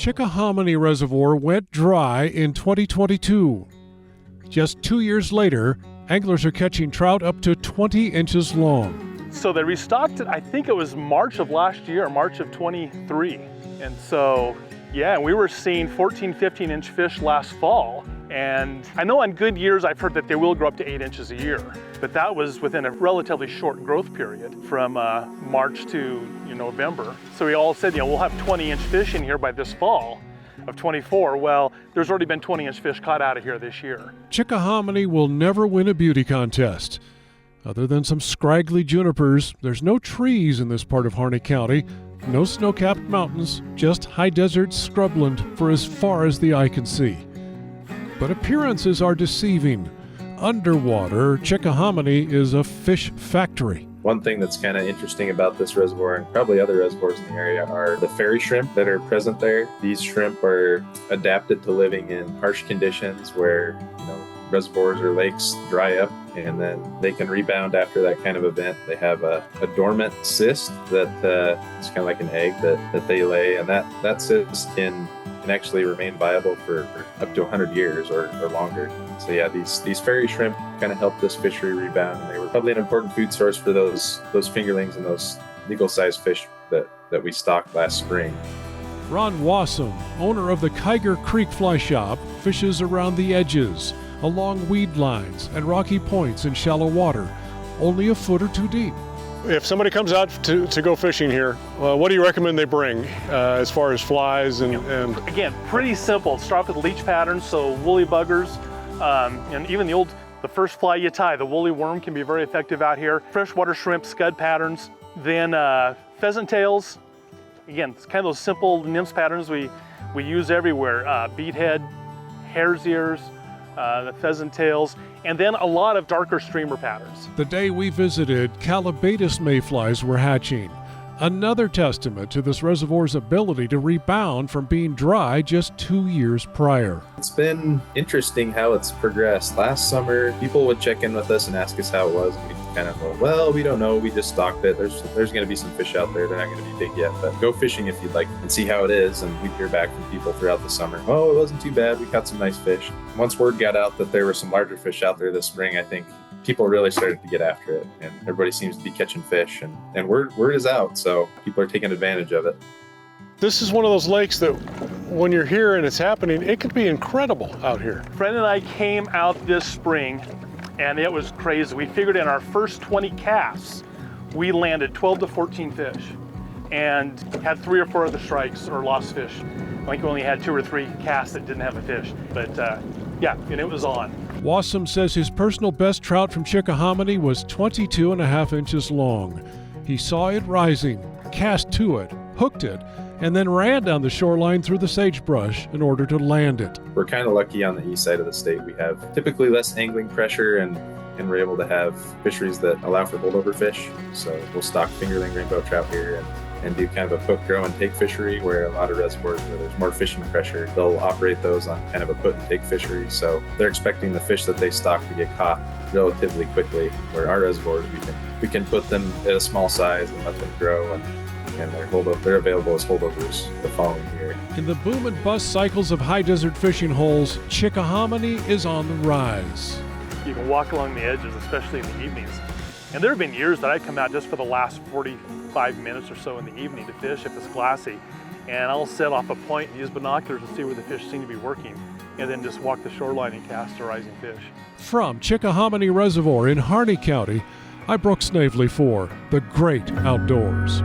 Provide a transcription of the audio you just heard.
Chickahominy Reservoir went dry in 2022. Just 2 years later, anglers are catching trout up to 20 inches long. So they restocked it, I think it was March of last year, March of 23. And so, yeah, we were seeing 14, 15-inch fish last fall. And I know on good years, I've heard that they will grow up to 8 inches a year, but that was within a relatively short growth period from March to November. So we all said, we'll have 20-inch fish in here by this fall of 24. Well, there's already been 20-inch fish caught out of here this year. Chickahominy will never win a beauty contest. Other than some scraggly junipers, there's no trees in this part of Harney County, no snow-capped mountains, just high desert scrubland for as far as the eye can see. But appearances are deceiving. Underwater, Chickahominy is a fish factory. One thing that's kind of interesting about this reservoir, and probably other reservoirs in the area, are the fairy shrimp that are present there. These shrimp are adapted to living in harsh conditions where reservoirs or lakes dry up, and then they can rebound after that kind of event. They have a dormant cyst that it's kind of like an egg that they lay, and that cyst can actually remain viable for up to 100 years or longer. So yeah, these fairy shrimp kind of help this fishery rebound, and they were probably an important food source for those fingerlings and those legal-sized fish that we stocked last spring. Ron Wassum, owner of the Kiger Creek Fly Shop, fishes around the edges, along weed lines and rocky points in shallow water, only a foot or two deep. If somebody comes out to go fishing here, what do you recommend they bring as far as flies and... Again, pretty simple. Start off with leech patterns, so woolly buggers, and even the first fly you tie, the woolly worm, can be very effective out here. Freshwater shrimp, scud patterns, then pheasant tails. Again, it's kind of those simple nymphs patterns we use everywhere. Beadhead, hare's ears, the pheasant tails, and then a lot of darker streamer patterns. The day we visited, Calabatus mayflies were hatching. Another testament to this reservoir's ability to rebound from being dry just 2 years prior. It's been interesting how it's progressed. Last summer, people would check in with us and ask us how it was. And we kind of go, well, we don't know. We just stocked it. There's going to be some fish out there. They're not going to be big yet, but go fishing if you'd like and see how it is. And we'd hear back from people throughout the summer. Oh, it wasn't too bad. We caught some nice fish. Once word got out that there were some larger fish out there this spring, I think people really started to get after it, and everybody seems to be catching fish, and word is out, so people are taking advantage of it. This is one of those lakes that when you're here and it's happening, it could be incredible out here. Fred and I came out this spring, and it was crazy. We figured in our first 20 casts, we landed 12 to 14 fish, and had 3 or 4 other strikes or lost fish. I think we only had 2 or 3 casts that didn't have a fish, but yeah, and it was on. Wassum says his personal best trout from Chickahominy was 22.5 inches long. He saw it rising, cast to it, hooked it, and then ran down the shoreline through the sagebrush in order to land it. We're kind of lucky on the east side of the state. We have typically less angling pressure, and we're able to have fisheries that allow for holdover fish. So we'll stock fingerling rainbow trout here and do kind of a hook, grow, and take fishery, where a lot of reservoirs where there's more fishing pressure, they'll operate those on kind of a put and take fishery. So they're expecting the fish that they stock to get caught relatively quickly, where our reservoirs, we can put them at a small size and let them grow, and they're available as holdovers the following year. In the boom and bust cycles of high desert fishing holes, Chickahominy is on the rise. You can walk along the edges, especially in the evenings. And there have been years that I come out just for the last 45 minutes or so in the evening to fish if it's glassy. And I'll set off a point and use binoculars and see where the fish seem to be working, and then just walk the shoreline and cast a rising fish. From Chickahominy Reservoir in Harney County, I'm Brooks Snavely for The Great Outdoors.